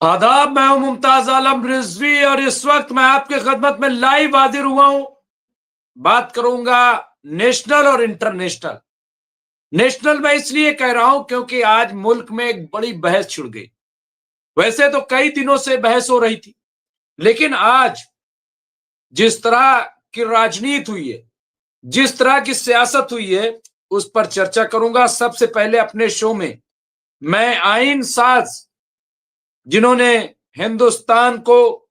आदाब, मैं हूं मुमताज आलम रिजवी और इस वक्त मैं आपके खदमत में लाइव हाजिर हुआ हूं। बात करूंगा नेशनल और इंटरनेशनल। नेशनल मैं इसलिए कह रहा हूं क्योंकि आज मुल्क में एक बड़ी बहस छिड़ गई। वैसे तो कई दिनों से बहस हो रही थी, लेकिन आज जिस तरह की राजनीति हुई है, जिस तरह की सियासत हुई है, उस पर चर्चा करूंगा। सबसे पहले अपने शो में मैं आईन साज, जिन्होंने हिंदुस्तान को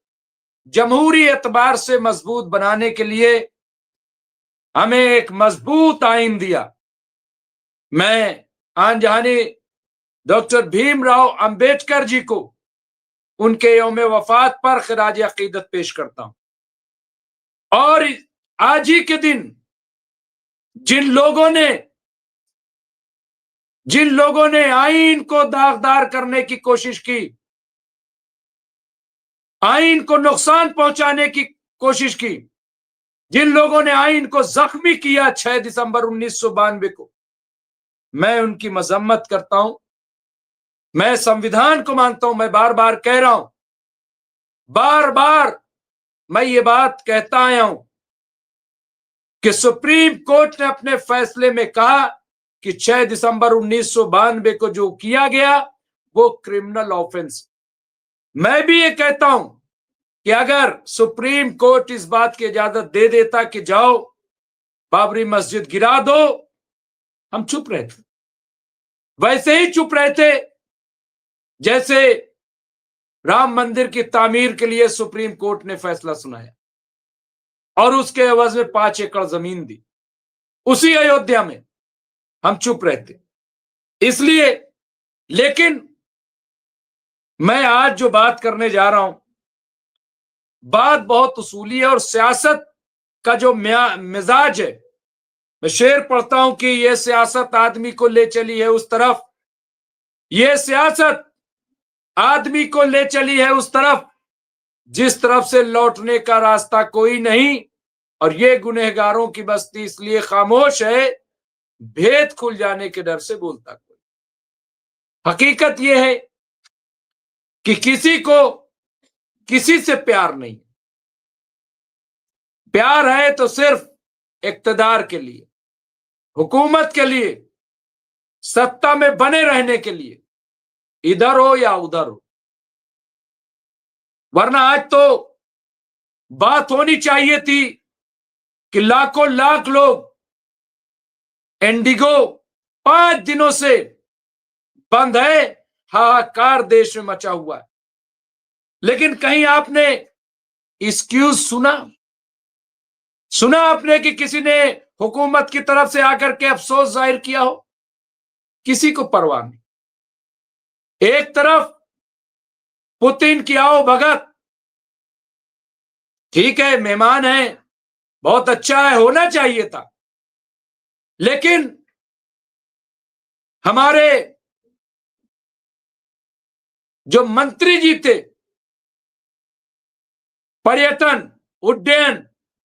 जमहूरी एतबार से मजबूत बनाने के लिए हमें एक मजबूत आइन दिया, मैं आन जहानी डॉक्टर भीमराव अंबेडकर जी को उनके यौम वफात पर खिराज अकीदत पेश करता हूं। और आज ही के दिन जिन लोगों ने आइन को दागदार करने की कोशिश की, आइन को नुकसान पहुंचाने की कोशिश की, जिन लोगों ने आइन को जख्मी किया 6 दिसंबर 1992 को, मैं उनकी मजम्मत करता हूं। मैं संविधान को मानता हूं। मैं बार बार कह रहा हूं, बार बार मैं ये बात कहता आया हूं कि सुप्रीम कोर्ट ने अपने फैसले में कहा कि 6 दिसंबर 1992 को जो किया गया वो क्रिमिनल ऑफेंस। मैं भी ये कहता हूं कि अगर सुप्रीम कोर्ट इस बात की इजाजत दे देता कि जाओ बाबरी मस्जिद गिरा दो, हम चुप रहते। वैसे ही चुप रहते जैसे राम मंदिर की तामीर के लिए सुप्रीम कोर्ट ने फैसला सुनाया और उसके एवज में 5 एकड़ जमीन दी उसी अयोध्या में, हम चुप रहते। इसलिए, लेकिन मैं आज जो बात करने जा रहा हूं, बात बहुत उसूली है और सियासत का जो मिजाज है, मैं शेर पढ़ता हूं कि यह सियासत आदमी को ले चली है उस तरफ, यह सियासत आदमी को ले चली है उस तरफ जिस तरफ से लौटने का रास्ता कोई नहीं, और ये गुनहगारों की बस्ती इसलिए खामोश है, भेद खुल जाने के डर से बोलता कोई। हकीकत यह है कि किसी को किसी से प्यार नहीं। प्यार है तो सिर्फ इक्तदार के लिए, हुकूमत के लिए, सत्ता में बने रहने के लिए, इधर हो या उधर हो। वरना आज तो बात होनी चाहिए थी कि लाखों लाख लोग इंडिगो 5 दिनों से बंद है, हाहाकार देश में मचा हुआ है, लेकिन कहीं आपने एक्सक्यूज सुना आपने कि किसी ने हुकूमत की तरफ से आकर के अफसोस जाहिर किया हो? किसी को परवाह नहीं। एक तरफ पुतिन की आओ भगत, ठीक है, मेहमान है, बहुत अच्छा है, होना चाहिए था, लेकिन हमारे जो मंत्री जी थे पर्यटन उड्डयन,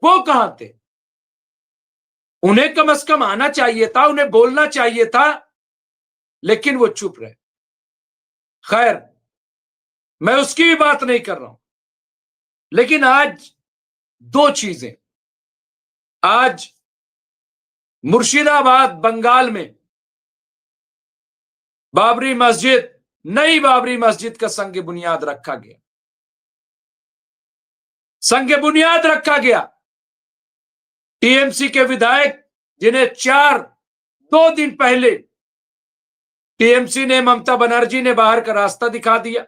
वो कहां थे? उन्हें कम से कम आना चाहिए था, उन्हें बोलना चाहिए था, लेकिन वो चुप रहे। खैर, मैं उसकी भी बात नहीं कर रहा हूं, लेकिन आज 2 चीजें, आज मुर्शिदाबाद बंगाल में बाबरी मस्जिद, नई बाबरी मस्जिद का संग बुनियाद रखा गया। संग बुनियाद रखा गया। टीएमसी के विधायक, जिन्हें 2 दिन पहले टीएमसी ने, ममता बनर्जी ने बाहर का रास्ता दिखा दिया,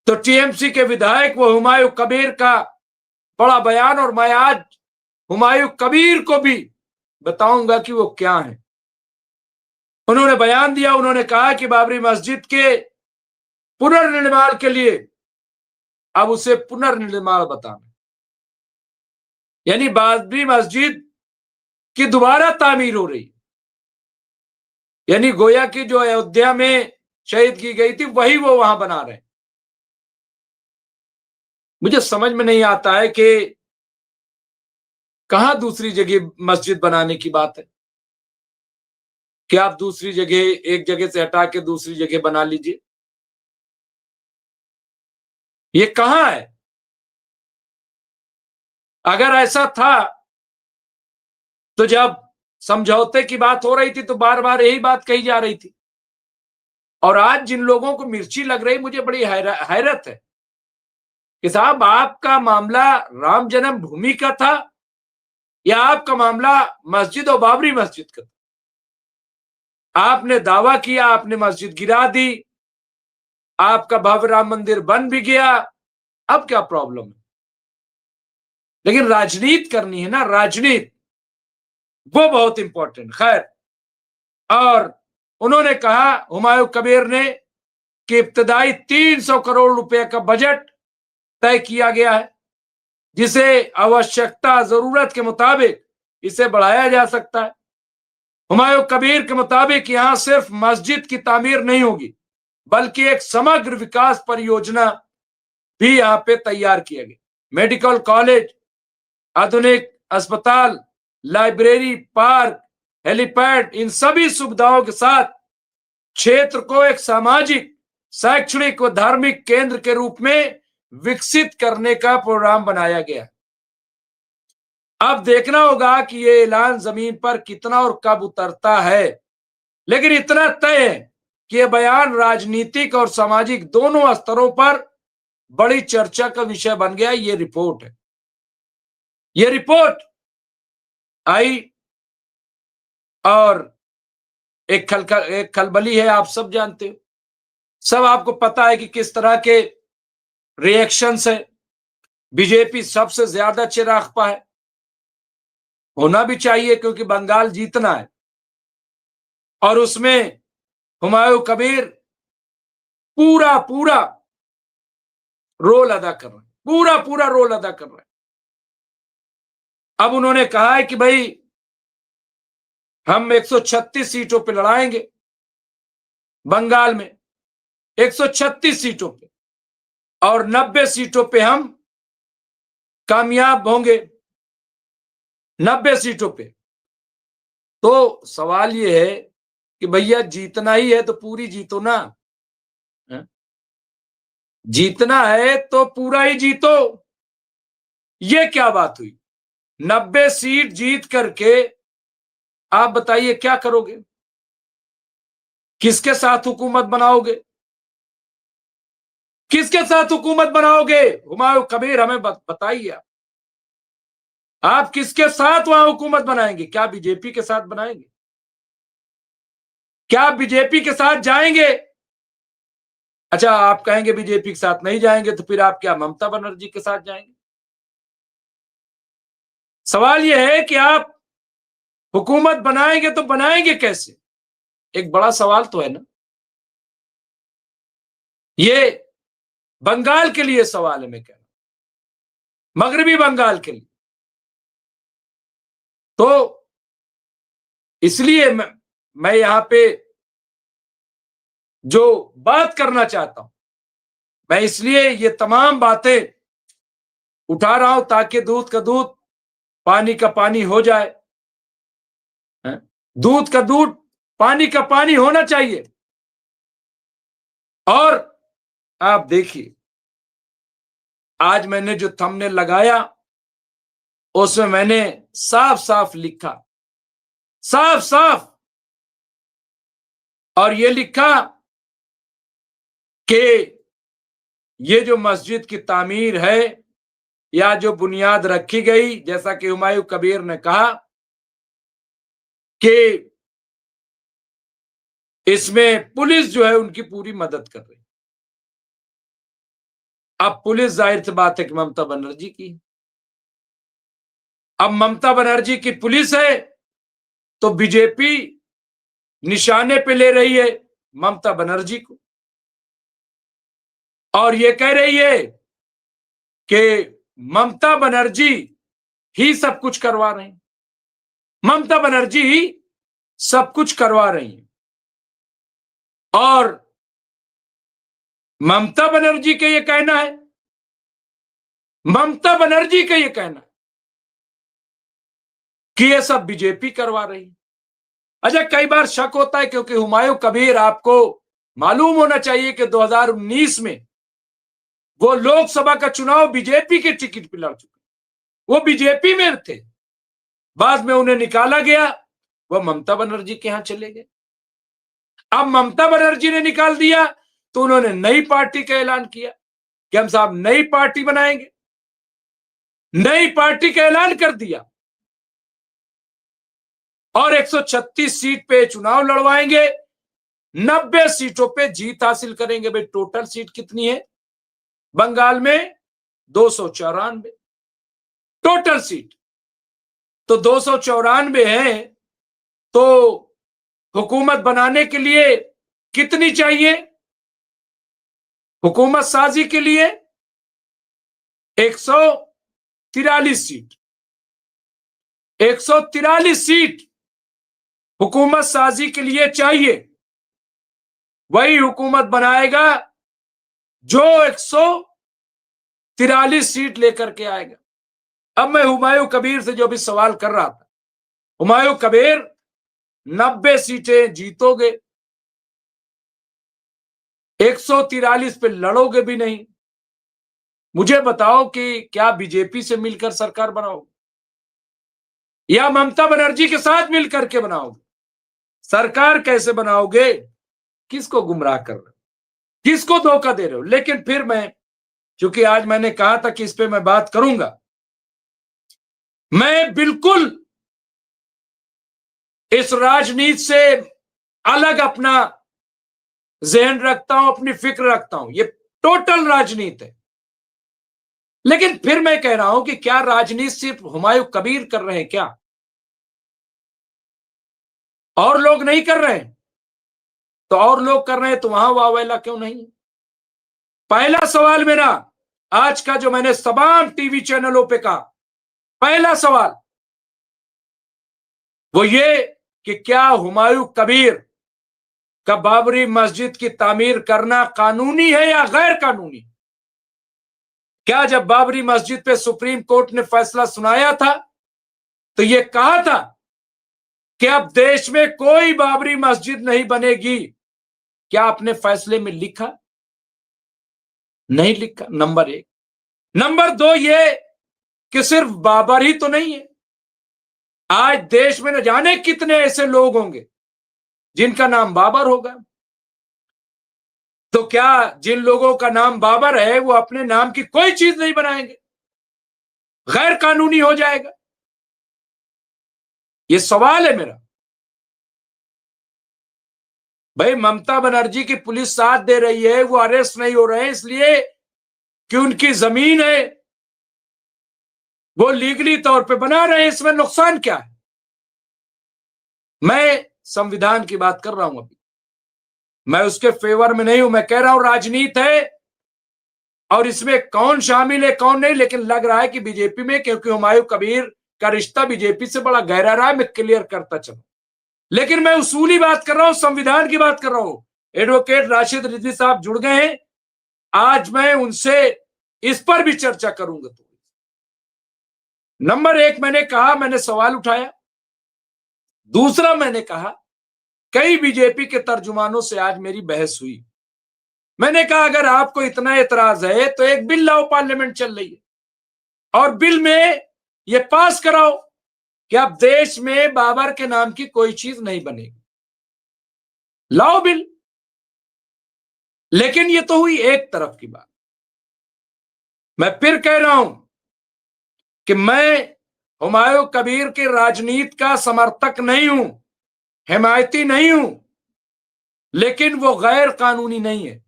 तो टीएमसी के विधायक वो हुमायूं कबीर का बड़ा बयान, और मैं आज हुमायूं कबीर को भी बताऊंगा कि वो क्या है। उन्होंने बयान दिया, उन्होंने कहा कि बाबरी मस्जिद के पुनर्निर्माण के लिए अब उसे पुनर्निर्माण बताना, यानी बाबरी मस्जिद की दोबारा तामीर हो रही, यानी गोया की जो अयोध्या में शहीद की गई थी वही वो वहां बना रहे। मुझे समझ में नहीं आता है कि कहां दूसरी जगह मस्जिद बनाने की बात है कि आप दूसरी जगह, एक जगह से हटा के दूसरी जगह बना लीजिए। ये कहां है? अगर ऐसा था तो जब समझौते की बात हो रही थी तो बार बार यही बात कही जा रही थी। और आज जिन लोगों को मिर्ची लग रही, मुझे बड़ी हैरत है कि साहब आपका मामला राम जन्मभूमि का था या आपका मामला मस्जिद और बाबरी मस्जिद का था? आपने दावा किया, आपने मस्जिद गिरा दी, आपका भव्य राम मंदिर बन भी गया, अब क्या प्रॉब्लम है? लेकिन राजनीति करनी है ना, राजनीति, वो बहुत इंपॉर्टेंट। खैर, और उन्होंने कहा, हुमायूं कबीर ने, कि इब्तदाई 300 करोड़ रुपए का बजट तय किया गया है, जिसे आवश्यकता जरूरत के मुताबिक इसे बढ़ाया जा सकता है। हुमायूं कबीर के मुताबिक यहां सिर्फ मस्जिद की तामीर नहीं होगी, बल्कि एक समग्र विकास परियोजना भी यहां पे तैयार किया गया। मेडिकल कॉलेज, आधुनिक अस्पताल, लाइब्रेरी, पार्क, हेलीपैड, इन सभी सुविधाओं के साथ क्षेत्र को एक सामाजिक, शैक्षणिक व धार्मिक केंद्र के रूप में विकसित करने का प्रोग्राम बनाया गया। अब देखना होगा कि ये ऐलान जमीन पर कितना और कब उतरता है, लेकिन इतना तय है कि यह बयान राजनीतिक और सामाजिक दोनों स्तरों पर बड़ी चर्चा का विषय बन गया। ये रिपोर्ट है, ये रिपोर्ट आई और एक खलबली है, आप सब जानते हो, सब आपको पता है कि किस तरह के रिएक्शंस है। बीजेपी सबसे ज्यादा चिरागपा है, होना भी चाहिए क्योंकि बंगाल जीतना है, और उसमें हुमायूं कबीर पूरा पूरा रोल अदा कर रहे हैं, पूरा पूरा रोल अदा कर रहे हैं। अब उन्होंने कहा है कि भाई हम 136 सीटों पे लड़ाएंगे, बंगाल में 136 सीटों पे, और 90 सीटों पे हम कामयाब होंगे, 90 सीटों पे। तो सवाल ये है कि भैया जीतना ही है तो पूरी जीतो ना, जीतना है तो पूरा ही जीतो। ये क्या बात हुई? 90 सीट जीत करके आप बताइए क्या करोगे? किसके साथ हुकूमत बनाओगे? किसके साथ हुकूमत बनाओगे? हुमायूं कबीर हमें बताइए, आप किसके साथ वहां हुकूमत बनाएंगे? क्या बीजेपी के साथ बनाएंगे? क्या बीजेपी के साथ जाएंगे? अच्छा, आप कहेंगे बीजेपी के साथ नहीं जाएंगे तो फिर आप क्या ममता बनर्जी के साथ जाएंगे? सवाल यह है कि आप हुकूमत बनाएंगे तो बनाएंगे कैसे? एक बड़ा सवाल तो है ना। ये बंगाल के लिए सवाल है, मैं कह रहा हूं, मगरबी बंगाल के लिए। तो इसलिए मैं यहां पे जो बात करना चाहता हूं, मैं इसलिए ये तमाम बातें उठा रहा हूं ताकि दूध का दूध, पानी का पानी हो जाए। दूध का दूध, पानी का पानी होना चाहिए। और आप देखिए, आज मैंने जो थंबनेल लगाया उसमें मैंने साफ साफ लिखा, साफ साफ, और ये लिखा कि ये जो मस्जिद की तामीर है या जो बुनियाद रखी गई, जैसा कि हुमायूं कबीर ने कहा कि इसमें पुलिस जो है उनकी पूरी मदद कर रही। अब पुलिस जाहिर सी बात है कि ममता बनर्जी की। अब ममता बनर्जी की पुलिस है तो बीजेपी निशाने पे ले रही है ममता बनर्जी को, और ये कह रही है कि ममता बनर्जी ही सब कुछ करवा रही है, ममता बनर्जी ही सब कुछ करवा रही है। और ममता बनर्जी का ये कहना है, ममता बनर्जी का ये कहना है कि ये सब बीजेपी करवा रही है। अच्छा, कई बार शक होता है क्योंकि हुमायूं कबीर, आपको मालूम होना चाहिए कि 2019 में वो लोकसभा का चुनाव बीजेपी के टिकट पे लड़ चुके, वो बीजेपी में थे, बाद में उन्हें निकाला गया, वो ममता बनर्जी के यहां चले गए। अब ममता बनर्जी ने निकाल दिया तो उन्होंने नई पार्टी का ऐलान किया कि हम साहब नई पार्टी बनाएंगे, नई पार्टी का ऐलान कर दिया और 136 सीट पे चुनाव लड़वाएंगे, 90 सीटों पे जीत हासिल करेंगे। भाई टोटल सीट कितनी है बंगाल में? 294 टोटल सीट, तो 294 है, तो हुकूमत बनाने के लिए कितनी चाहिए? हुकूमत साजी के लिए 143 सीट, 143 सीट हुकूमत साजी के लिए चाहिए। वही हुकूमत बनाएगा जो 143 सीट लेकर के आएगा। अब मैं हुमायूं कबीर से जो भी सवाल कर रहा था, हुमायूं कबीर 90 सीटें जीतोगे, 143 पे लड़ोगे भी नहीं, मुझे बताओ कि क्या बीजेपी से मिलकर सरकार बनाओगे या ममता बनर्जी के साथ मिलकर के बनाओगे? सरकार कैसे बनाओगे? किसको गुमराह कर रहे हो, किसको धोखा दे रहे हो? लेकिन फिर मैं, क्योंकि आज मैंने कहा था कि इस पे मैं बात करूंगा, मैं बिल्कुल इस राजनीति से अलग अपना जहन रखता हूं, अपनी फिक्र रखता हूं। ये टोटल राजनीति है। लेकिन फिर मैं कह रहा हूं कि क्या राजनीति सिर्फ हुमायूं कबीर कर रहे हैं क्या? और लोग नहीं कर रहे हैं? तो और लोग कर रहे हैं तो वहां वावेला क्यों नहीं? पहला सवाल मेरा आज का, जो मैंने तमाम टीवी चैनलों पे कहा, पहला सवाल वो ये कि क्या हुमायूं कबीर का बाबरी मस्जिद की तामीर करना कानूनी है या गैर कानूनी? क्या जब बाबरी मस्जिद पे सुप्रीम कोर्ट ने फैसला सुनाया था तो ये कहा था कि अब देश में कोई बाबरी मस्जिद नहीं बनेगी? क्या आपने फैसले में लिखा? नहीं लिखा, नंबर एक। नंबर दो ये कि सिर्फ बाबर ही तो नहीं है, आज देश में न जाने कितने ऐसे लोग होंगे जिनका नाम बाबर होगा। तो क्या जिन लोगों का नाम बाबर है वो अपने नाम की कोई चीज नहीं बनाएंगे? गैर कानूनी हो जाएगा? ये सवाल है मेरा। भाई ममता बनर्जी की पुलिस साथ दे रही है, वो अरेस्ट नहीं हो रहे हैं इसलिए कि उनकी जमीन है, वो लीगली तौर पे बना रहे हैं, इसमें नुकसान क्या है? मैं संविधान की बात कर रहा हूं, अभी मैं उसके फेवर में नहीं हूं। मैं कह रहा हूं राजनीति है और इसमें कौन शामिल है कौन नहीं, लेकिन लग रहा है कि बीजेपी में, क्योंकि हुमायूं कबीर का रिश्ता बीजेपी से बड़ा गहरा रहा है, मैं क्लियर करता चलूं। लेकिन मैं उसूली बात कर रहा हूं, संविधान की बात कर रहा हूं। एडवोकेट राशिद रिजवी साहब जुड़ गए हैं, आज मैं उनसे इस पर भी चर्चा करूंगा। तो नंबर एक मैंने कहा, मैंने सवाल उठाया। दूसरा मैंने कहा, कई बीजेपी के तर्जुमानों से आज मेरी बहस हुई। मैंने कहा अगर आपको इतना एतराज है तो एक बिल लाओ, पार्लियामेंट चल रही है, और बिल में ये पास कराओ कि अब देश में बाबर के नाम की कोई चीज नहीं बनेगी। लाओ बिल। लेकिन ये तो हुई एक तरफ की बात। मैं फिर कह रहा हूं कि मैं हुमायूं कबीर की राजनीति का समर्थक नहीं हूं, हिमायती नहीं हूं, लेकिन वो गैर कानूनी नहीं है।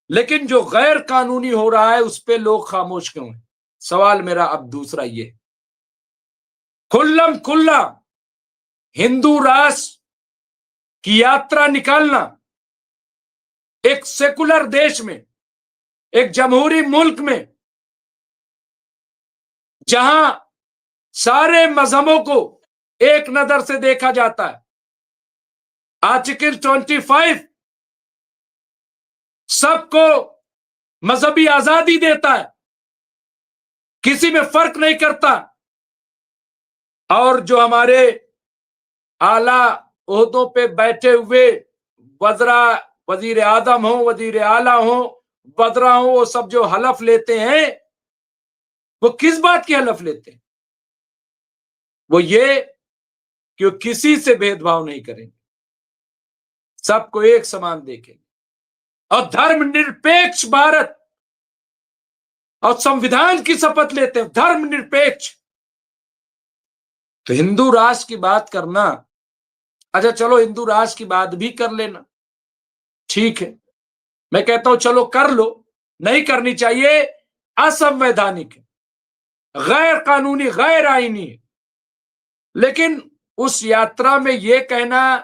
लेकिन जो गैर कानूनी हो रहा है उस पे लोग खामोश क्यों हैं? सवाल मेरा अब दूसरा ये, खुल्लम खुल्ला हिंदू राष्ट्र की यात्रा निकालना एक सेकुलर देश में, एक जमहूरी मुल्क में, जहां सारे मजहबों को एक नजर से देखा जाता है, आर्टिकल 25 सबको मजहबी आजादी देता है, किसी में फर्क नहीं करता। और जो हमारे आला ओहदों पे बैठे हुए वजीर आजम हो, वजीर आला हो, बदराओं वो सब जो हलफ लेते हैं, वो किस बात की हलफ लेते हैं? वो ये कि वो किसी से भेदभाव नहीं करेंगे, सबको एक समान देखेंगे और धर्मनिरपेक्ष भारत और संविधान की शपथ लेते हैं, धर्मनिरपेक्ष। तो हिंदू राष्ट्र की बात करना, अच्छा चलो हिंदू राष्ट्र की बात भी कर लेना, ठीक है, मैं कहता हूं चलो कर लो, नहीं करनी चाहिए, असंवैधानिक है, गैर कानूनी, गैर आईनी है। लेकिन उस यात्रा में यह कहना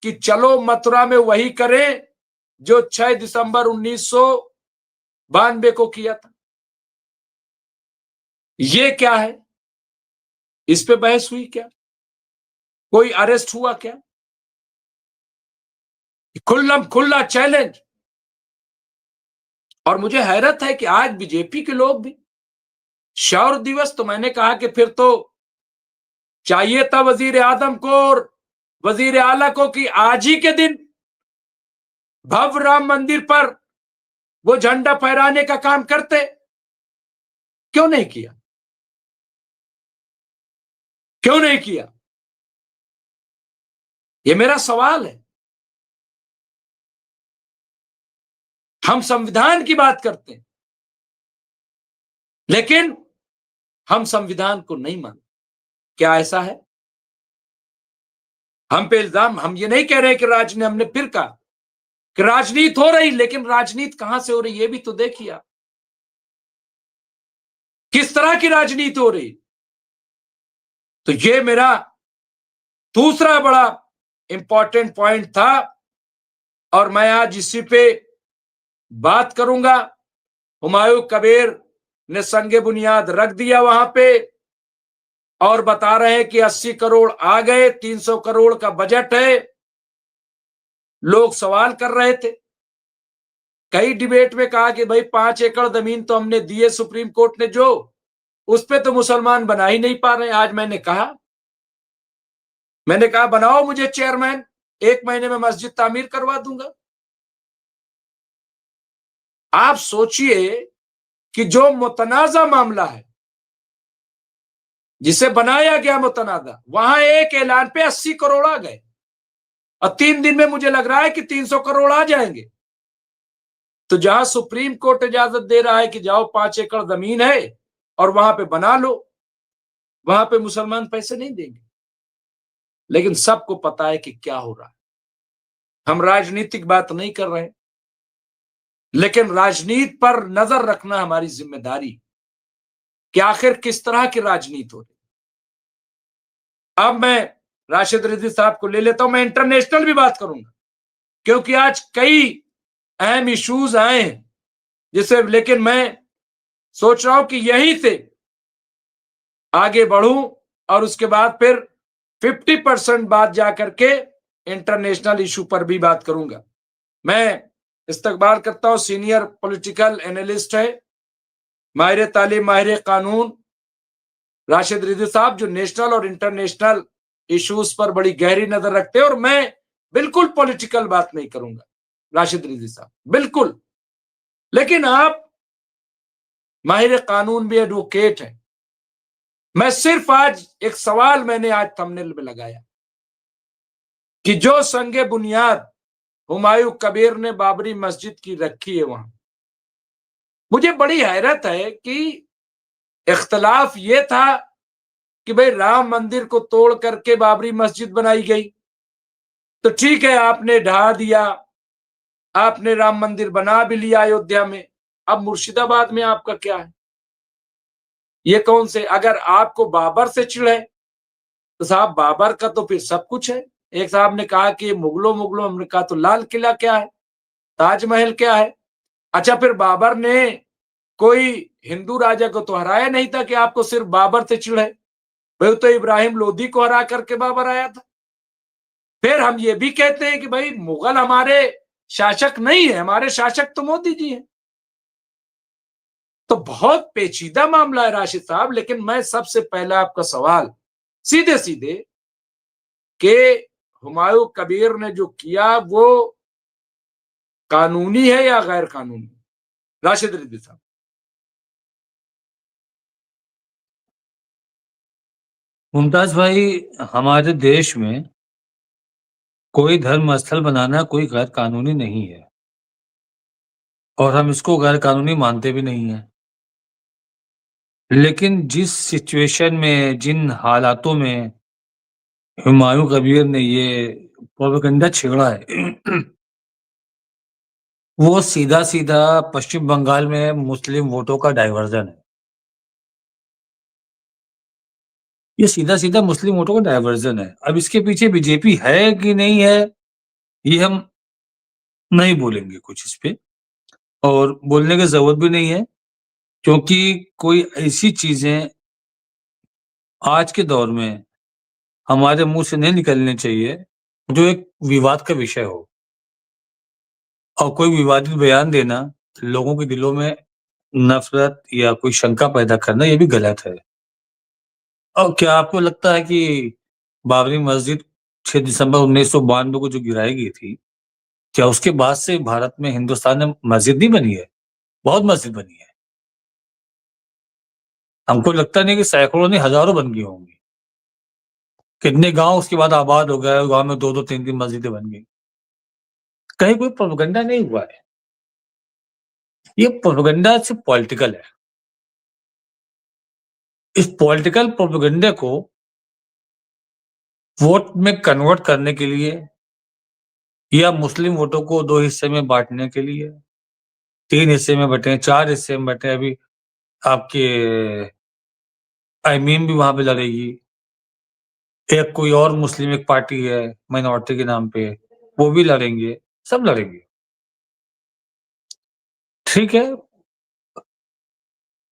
कि चलो मथुरा में वही करें जो 6 दिसंबर 1992 को किया था, ये क्या है? इस पे बहस हुई क्या? कोई अरेस्ट हुआ क्या? खुल्लम खुल्ला चैलेंज। और मुझे हैरत है कि आज बीजेपी के लोग भी शौर्य दिवस, तो मैंने कहा कि फिर तो चाहिए था वजीर आजम को और वजीर आला को कि आज ही के दिन भव्य राम मंदिर पर वो झंडा फहराने का काम करते, क्यों नहीं किया? क्यों नहीं किया? ये मेरा सवाल है। हम संविधान की बात करते हैं, लेकिन हम संविधान को नहीं मानते। क्या ऐसा है? हम पे इल्जाम, हम ये नहीं कह रहे कि राजनीति, हमने फिर कहा कि राजनीति हो रही, लेकिन राजनीति कहां से हो रही ये भी तो देखिए आप, किस तरह की राजनीति हो रही। तो ये मेरा दूसरा बड़ा इंपॉर्टेंट पॉइंट था और मैं आज इसी पे बात करूंगा। हुमायूं कबीर ने संगे बुनियाद रख दिया वहां पे और बता रहे हैं कि 80 करोड़ आ गए, 300 करोड़ का बजट है। लोग सवाल कर रहे थे, कई डिबेट में कहा कि भाई 5 एकड़ जमीन तो हमने दिए सुप्रीम कोर्ट ने, जो उस पे तो मुसलमान बना ही नहीं पा रहे। आज मैंने कहा बनाओ मुझे चेयरमैन, 1 महीने में मस्जिद तामीर करवा दूंगा। आप सोचिए कि जो मुतनाजा मामला है, जिसे बनाया गया मुतनाजा, वहां एक ऐलान पे 80 करोड़ आ गए और 3 दिन में मुझे लग रहा है कि 300 करोड़ आ जाएंगे। तो जहां सुप्रीम कोर्ट इजाजत दे रहा है कि जाओ 5 एकड़ जमीन है और वहां पे बना लो, वहां पे मुसलमान पैसे नहीं देंगे। लेकिन सबको पता है कि क्या हो रहा है। हम राजनीतिक बात नहीं कर रहे, लेकिन राजनीति पर नजर रखना हमारी जिम्मेदारी कि आखिर किस तरह की राजनीति हो रही। अब मैं राशिद रिजवी साहब को ले लेता हूं, मैं इंटरनेशनल भी बात करूंगा क्योंकि आज कई अहम इश्यूज आए हैं जिसे, लेकिन मैं सोच रहा हूं कि यहीं से आगे बढ़ूं और उसके बाद फिर 50% बात जाकर के इंटरनेशनल इशू पर भी बात करूंगा। मैं इस्तकबाल करता हूं, सीनियर पॉलिटिकल एनालिस्ट है, माहिर तालीम, माहिर कानून राशिद रिजवी साहब, जो नेशनल और इंटरनेशनल इश्यूज पर बड़ी गहरी नजर रखते हैं। और मैं बिल्कुल पॉलिटिकल बात नहीं करूंगा राशिद रिजवी साहब, बिल्कुल। लेकिन आप माहिर कानून भी, एडवोकेट है। मैं सिर्फ आज एक सवाल मैंने आज थंबनेल में लगाया कि जो संगे बुनियाद हुमायूं कबीर ने बाबरी मस्जिद की रखी है, वहां मुझे बड़ी हैरत है कि इख्तलाफ ये था कि भाई राम मंदिर को तोड़ करके बाबरी मस्जिद बनाई गई, तो ठीक है, आपने ढा दिया, आपने राम मंदिर बना भी लिया अयोध्या में। अब मुर्शिदाबाद में आपका क्या है? ये कौन से, अगर आपको बाबर से चिढ़ है तो साहब बाबर का तो फिर सब कुछ है। एक साहब ने कहा कि मुगलों, हमने कहा तो लाल किला क्या है, ताजमहल क्या है? अच्छा, फिर बाबर ने कोई हिंदू राजा को तो हराया नहीं था कि आपको सिर्फ बाबर से चिढ़ है। भाई तो इब्राहिम लोदी को हरा करके बाबर आया था। फिर हम ये भी कहते हैं कि भाई मुगल हमारे शासक नहीं है, हमारे शासक तो मोदी जी हैं। तो बहुत पेचीदा मामला है राशिद साहब। लेकिन मैं सबसे पहला आपका सवाल सीधे सीधे कि हुमायूं कबीर ने जो किया वो कानूनी है या गैर कानूनी? राशिद रिजवी साहब। मुमताज भाई, हमारे देश में कोई धर्म स्थल बनाना कोई गैर कानूनी नहीं है और हम इसको गैर कानूनी मानते भी नहीं हैं। लेकिन जिस सिचुएशन में, जिन हालातों में हुमायूं कबीर ने ये प्रोपेगेंडा छेड़ा है वो सीधा सीधा पश्चिम बंगाल में मुस्लिम वोटों का डाइवर्जन है। ये सीधा सीधा मुस्लिम वोटों का डाइवर्जन है। अब इसके पीछे बीजेपी है कि नहीं है, ये हम नहीं बोलेंगे कुछ इस पे, और बोलने की जरूरत भी नहीं है, क्योंकि कोई ऐसी चीजें आज के दौर में हमारे मुंह से नहीं निकलनी चाहिए जो एक विवाद का विषय हो, और कोई विवादित बयान देना, लोगों के दिलों में नफरत या कोई शंका पैदा करना, ये भी गलत है। और क्या आपको लगता है कि बाबरी मस्जिद 6 दिसंबर 1992 को जो गिराई गई थी, क्या उसके बाद से भारत में, हिंदुस्तान में मस्जिद नहीं बनी है? बहुत मस्जिद बनी है। हमको लगता नहीं कि सैकड़ों नहीं, हजारों बन गई होंगी। कितने गांव उसके बाद आबाद हो गए, गांव में 2-2 3-3 मस्जिदें बन गई। कहीं कोई प्रोपेगेंडा नहीं हुआ है। ये प्रोपेगेंडा सिर्फ पॉलिटिकल है। इस पॉलिटिकल प्रोपेगेंडे को वोट में कन्वर्ट करने के लिए, या मुस्लिम वोटों को 2 हिस्से में बांटने के लिए, 3 हिस्से में बटे, 4 हिस्से में बटे, अभी आपके आईमीम भी वहां पे लड़ेगी, एक कोई और मुस्लिम एक पार्टी है माइनॉरिटी के नाम पे, वो भी लड़ेंगे, सब लड़ेंगे। ठीक है,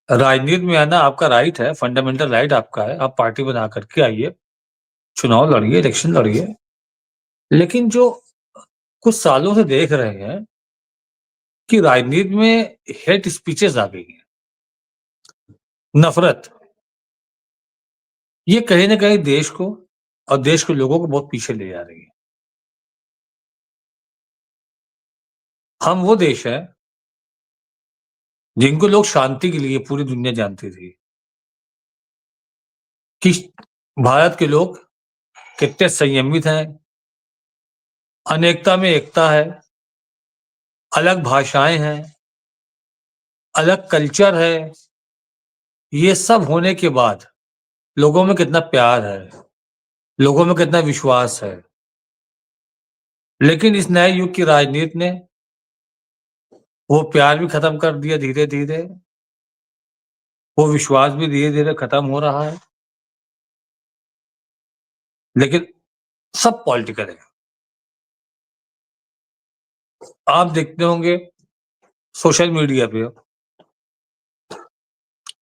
राजनीति में आना आपका राइट है, फंडामेंटल राइट आपका है, आप पार्टी बना करके आइए, चुनाव लड़िए, इलेक्शन लड़िए। लेकिन जो कुछ सालों से देख रहे हैं कि राजनीति में हेट स्पीचेस आ गई हैं, नफरत, ये कहीं ना कहीं देश को और देश के लोगों को बहुत पीछे ले जा रही है। हम वो देश है जिनको लोग शांति के लिए पूरी दुनिया जानती थी कि भारत के लोग कितने संयमित हैं, अनेकता में एकता है, अलग भाषाएं हैं, अलग कल्चर है। ये सब होने के बाद लोगों में कितना प्यार है, लोगों में कितना विश्वास है। लेकिन इस नए युग की राजनीति ने वो प्यार भी खत्म कर दिया धीरे धीरे, वो विश्वास भी धीरे धीरे खत्म हो रहा है। लेकिन सब पॉलिटिकल है। आप देखते होंगे सोशल मीडिया पे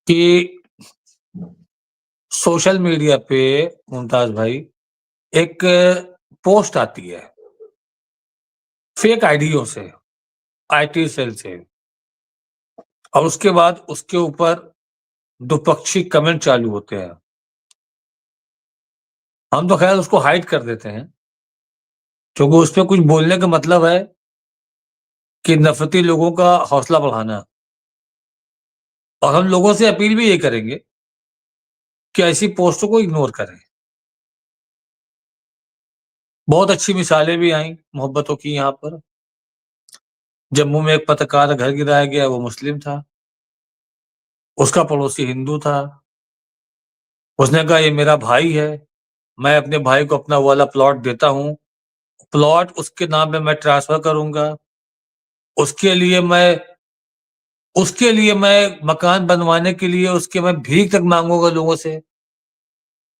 कि सोशल मीडिया पे, मुमताज भाई, एक पोस्ट आती है फेक आईडियों से, आईटी सेल से, और उसके बाद उसके ऊपर दुपक्षी कमेंट चालू होते हैं। हम तो खैर उसको हाइड कर देते हैं, क्योंकि उस पर कुछ बोलने का मतलब है कि नफरती लोगों का हौसला बढ़ाना। और हम लोगों से अपील भी ये करेंगे कि ऐसी पोस्टों को इग्नोर करें। बहुत अच्छी मिसालें भी आई मोहब्बतों की यहाँ पर। जम्मू में एक पत्रकार का घर गिराया गया, वो मुस्लिम था, उसका पड़ोसी हिंदू था। उसने कहा ये मेरा भाई है, मैं अपने भाई को अपना वाला प्लॉट देता हूँ, प्लॉट उसके नाम पे मैं ट्रांसफर करूंगा, उसके लिए मैं मकान बनवाने के लिए उसके मैं भीख तक मांगूंगा लोगों से,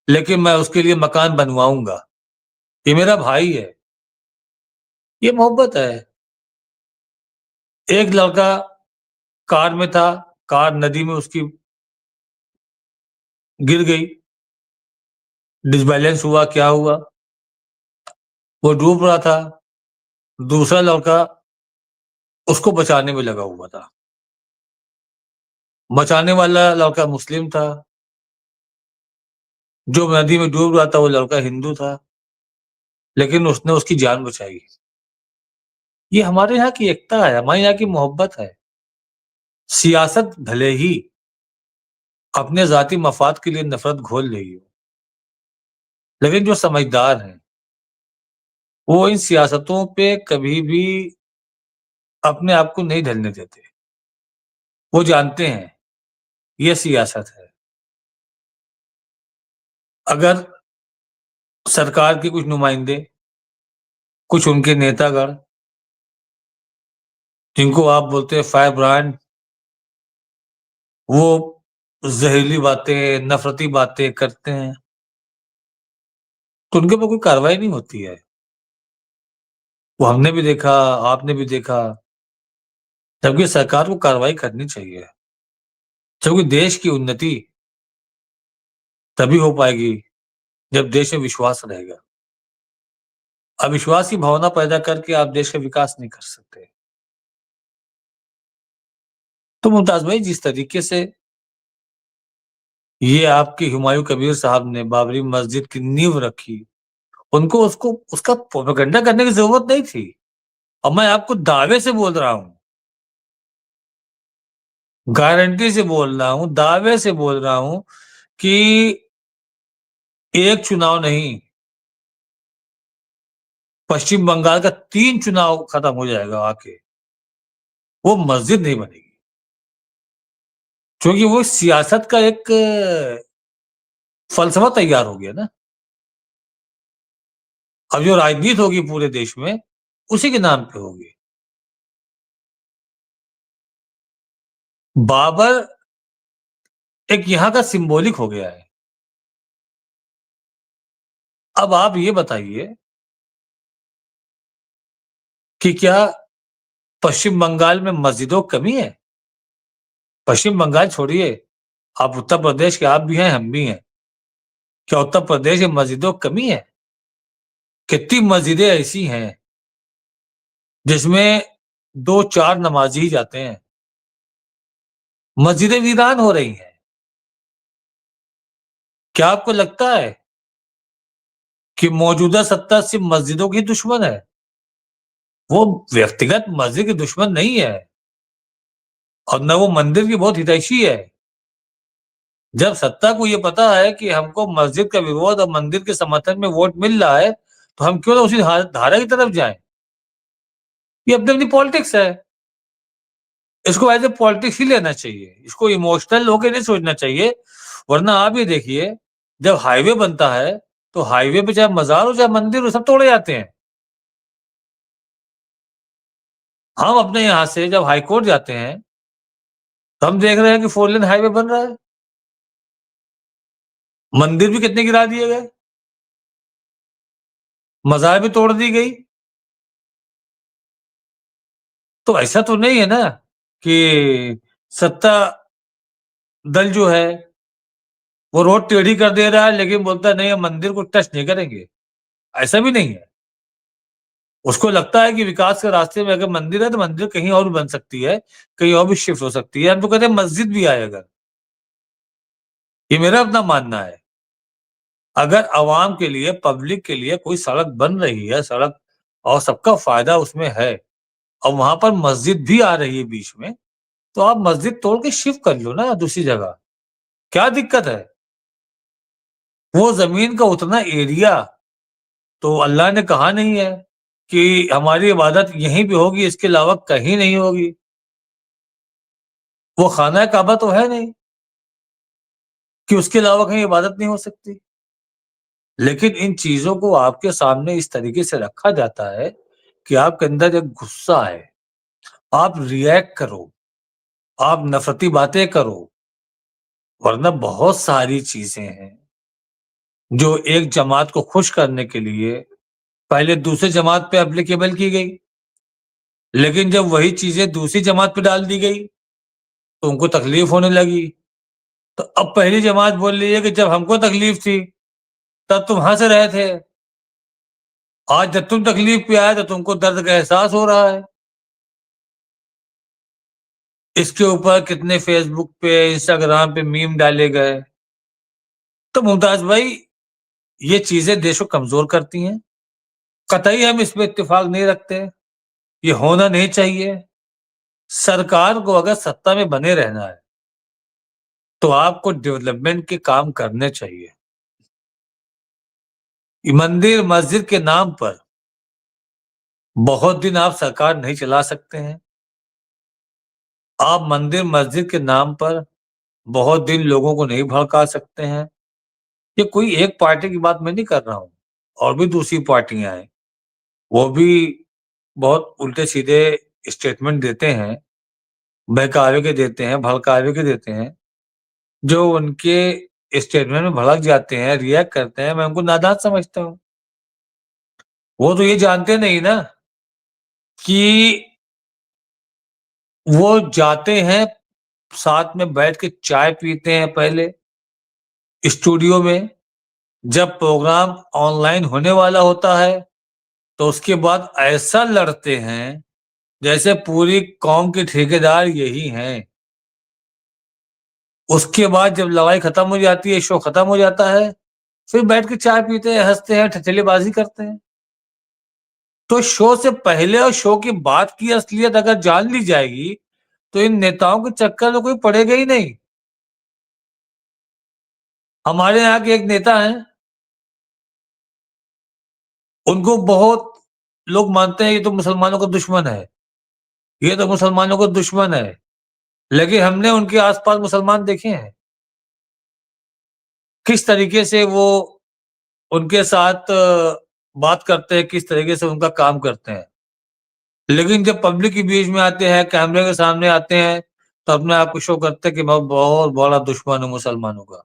लेकिन मैं उसके लिए मकान बनवाऊंगा। ये मेरा भाई है। ये मोहब्बत है। एक लड़का कार में था, कार नदी में उसकी गिर गई, डिसबैलेंस हुआ, क्या हुआ, वो डूब रहा था। दूसरा लड़का उसको बचाने में लगा हुआ था। बचाने वाला लड़का मुस्लिम था, जो नदी में डूब रहा था वो लड़का हिंदू था, लेकिन उसने उसकी जान बचाई। ये हमारे यहाँ की एकता है, हमारे यहाँ की मोहब्बत है। सियासत भले ही अपने जाती मफाद के लिए नफरत घोल रही हो, लेकिन जो समझदार हैं वो इन सियासतों पे कभी भी अपने आप को नहीं ढलने देते। वो जानते हैं ये सियासत है। अगर सरकार के कुछ नुमाइंदे, कुछ उनके नेतागण, जिनको आप बोलते हैं फायर ब्रांड, वो जहरीली बातें, नफरती बातें करते हैं, तो उनके ऊपर कोई कार्रवाई नहीं होती है। वो हमने भी देखा, आपने भी देखा। जबकि सरकार को कार्रवाई करनी चाहिए, क्योंकि देश की उन्नति तभी हो पाएगी जब देश में विश्वास रहेगा। अविश्वास की भावना पैदा करके आप देश का विकास नहीं कर सकते। तो मुमताज भाई, जिस तरीके से ये आपके हुमायूं कबीर साहब ने बाबरी मस्जिद की नींव रखी, उनको उसको उसका प्रोपेगेंडा करने की जरूरत नहीं थी। और मैं आपको दावे से बोल रहा हूं, गारंटी से बोल रहा हूं, दावे से बोल रहा हूं कि एक चुनाव नहीं, पश्चिम बंगाल का 3 चुनाव खत्म हो जाएगा आके, वो मस्जिद नहीं बनेगी। क्योंकि वो सियासत का एक फलसफा तैयार हो गया ना। अब जो राजनीति होगी पूरे देश में, उसी के नाम पे होगी। बाबर एक यहां का सिंबॉलिक हो गया है। अब आप ये बताइए कि क्या पश्चिम बंगाल में मस्जिदों की कमी है? पश्चिम बंगाल छोड़िए, आप उत्तर प्रदेश के, आप भी हैं, हम भी हैं। क्या उत्तर प्रदेश में मस्जिदों की कमी है? कितनी मस्जिदें ऐसी हैं जिसमें 2-4 नमाजी ही जाते हैं? मस्जिदें वीरान हो रही हैं। क्या आपको लगता है कि मौजूदा सत्ता सिर्फ मस्जिदों की दुश्मन है? वो व्यक्तिगत मस्जिद की दुश्मन नहीं है, और न वो मंदिर की बहुत हितैषी है। जब सत्ता को ये पता है कि हमको मस्जिद का विरोध और मंदिर के समर्थन में वोट मिल रहा है, तो हम क्यों ना उसी धारा की तरफ जाएं? ये अपनी अपनी पॉलिटिक्स है। इसको एज ए पॉलिटिक्स ही लेना चाहिए, इसको इमोशनल होकर नहीं सोचना चाहिए। वरना आप ये देखिए, जब हाईवे बनता है तो हाईवे पे चाहे मजार हो चाहे मंदिर हो, सब तोड़े जाते हैं। हम अपने यहां से जब हाईकोर्ट जाते हैं तो हम देख रहे हैं कि 4 लेन हाईवे बन रहा है। मंदिर भी कितने गिरा दिए गए, मजार भी तोड़ दी गई। तो ऐसा तो नहीं है ना कि सत्ता दल जो है वो रोड टेढ़ी कर दे रहा है लेकिन बोलता है नहीं, हम मंदिर को टच नहीं करेंगे। ऐसा भी नहीं है। उसको लगता है कि विकास के रास्ते में अगर मंदिर है तो मंदिर कहीं और भी बन सकती है, कहीं और भी शिफ्ट हो सकती है। हम तो कहते हैं मस्जिद भी आए अगर। ये मेरा अपना मानना है। अगर अवाम के लिए, पब्लिक के लिए कोई सड़क बन रही है, सड़क, और सबका फायदा उसमें है, और वहां पर मस्जिद भी आ रही है बीच में, तो आप मस्जिद तोड़ के शिफ्ट कर लो ना दूसरी जगह। क्या दिक्कत है? वो जमीन का उतना एरिया तो अल्लाह ने कहा नहीं है कि हमारी इबादत यहीं पे होगी, इसके अलावा कहीं नहीं होगी। वो खाना काबा तो है नहीं कि उसके अलावा कहीं इबादत नहीं हो सकती। लेकिन इन चीजों को आपके सामने इस तरीके से रखा जाता है कि आपके अंदर एक गुस्सा है, आप रिएक्ट करो, आप नफरती बातें करो। वरना बहुत सारी चीजें हैं जो एक जमात को खुश करने के लिए पहले दूसरे जमात पे एप्लीकेबल की गई, लेकिन जब वही चीजें दूसरी जमात पे डाल दी गई तो उनको तकलीफ होने लगी। तो अब पहली जमात बोल रही है कि जब हमको तकलीफ थी तब तुम हंस रहे थे, आज जब तुम तकलीफ पे आए तो तुमको दर्द का एहसास हो रहा है। इसके ऊपर कितने फेसबुक पे, इंस्टाग्राम पे मीम डाले गए। तो मुमताज भाई, ये चीजें देश को कमजोर करती हैं। कतई हम इस पे इत्तेफाक नहीं रखते, ये होना नहीं चाहिए। सरकार को अगर सत्ता में बने रहना है तो आपको डेवलपमेंट के काम करने चाहिए। मंदिर मस्जिद के नाम पर बहुत दिन आप सरकार नहीं चला सकते हैं। आप मंदिर मस्जिद के नाम पर बहुत दिन लोगों को नहीं भड़का सकते हैं। ये कोई एक पार्टी की बात मैं नहीं कर रहा हूं, और भी दूसरी पार्टियां हैं, वो भी बहुत उल्टे सीधे स्टेटमेंट देते हैं, बहकावे के देते हैं, भड़कावे के देते हैं। जो उनके स्टेटमेंट में भड़क जाते हैं, रिएक्ट करते हैं, मैं उनको नादान समझता हूं। वो तो ये जानते नहीं ना कि वो जाते हैं, साथ में बैठ के चाय पीते हैं पहले स्टूडियो में, जब प्रोग्राम ऑनलाइन होने वाला होता है तो उसके बाद ऐसा लड़ते हैं जैसे पूरी कौम के ठेकेदार यही हैं। उसके बाद जब लड़ाई खत्म हो जाती है, शो खत्म हो जाता है, फिर बैठ के चाय पीते हैं, हंसते हैं, ठठेलेबाजी करते हैं। तो शो से पहले और शो के बाद की असलियत अगर जान ली जाएगी तो इन नेताओं के चक्कर में कोई पड़ेगा ही नहीं। हमारे यहाँ के एक नेता हैं, उनको बहुत लोग मानते हैं ये तो मुसलमानों का दुश्मन है, ये तो मुसलमानों का दुश्मन है। लेकिन हमने उनके आसपास मुसलमान देखे हैं, किस तरीके से वो उनके साथ बात करते हैं, किस तरीके से उनका काम करते हैं। लेकिन जब पब्लिक के बीच में आते हैं, कैमरे के सामने आते हैं, तो अपने आप को शो करते हैं कि मैं बहुत बड़ा दुश्मन हूँ मुसलमानों का।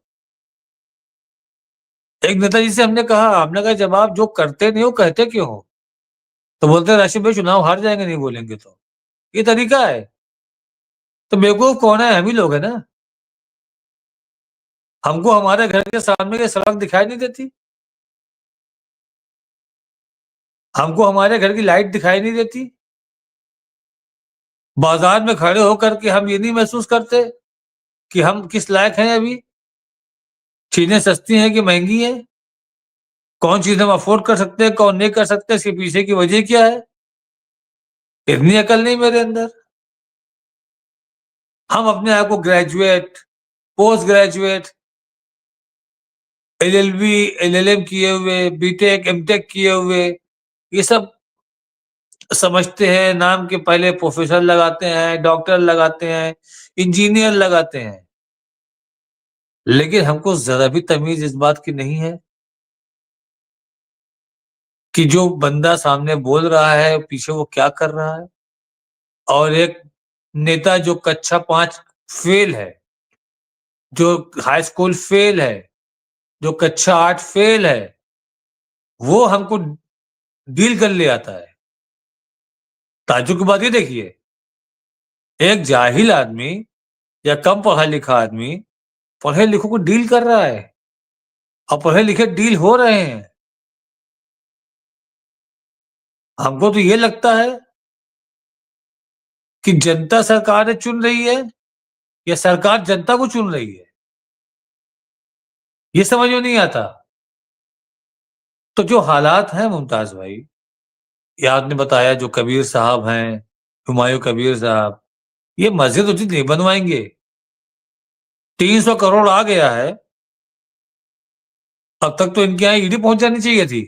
एक नेताजी से हमने कहा जब आप जो करते नहीं हो कहते क्यों हो? तो बोलते हैं राशिद भाई चुनाव हार जाएंगे नहीं बोलेंगे तो। ये तरीका है। तो बेवकूफ कौन है? हम ही लोग है ना। हमको हमारे घर के सामने की सड़क दिखाई नहीं देती, हमको हमारे घर की लाइट दिखाई नहीं देती, बाजार में खड़े होकर के हम ये नहीं महसूस करते कि हम किस लायक हैं। अभी चीजें सस्ती हैं कि महंगी हैं, कौन चीज हम अफोर्ड कर सकते हैं, कौन नहीं कर सकते, इसके पीछे की वजह क्या है, इतनी अकल नहीं मेरे अंदर। हम अपने आप को graduate, post graduate, LLB, LLM किए हुए, बीटेक, एमटेक किए हुए, ये सब समझते हैं। नाम के पहले प्रोफेसर लगाते हैं, डॉक्टर लगाते हैं, इंजीनियर लगाते हैं, लेकिन हमको जरा भी तमीज इस बात की नहीं है कि जो बंदा सामने बोल रहा है पीछे वो क्या कर रहा है। और एक नेता जो कक्षा 5 फेल है, जो हाई स्कूल फेल है, जो कक्षा 8 फेल है, वो हमको डील कर ले आता है। ताज्जुब की बात ये देखिए, एक जाहिल आदमी या कम पढ़ा लिखा आदमी पढ़े लिखों को डील कर रहा है, और पढ़े लिखे डील हो रहे हैं। हमको तो ये लगता है कि जनता सरकार चुन रही है या सरकार जनता को चुन रही है, ये समझ में नहीं आता। तो जो हालात हैं मुमताज भाई, ये आपने बताया, जो कबीर साहब हैं, हुमायूं कबीर साहब, ये मस्जिद उचित नहीं बनवाएंगे। 300 करोड़ आ गया है, अब तक तो इनके यहाँ ईडी पहुंच जानी चाहिए थी।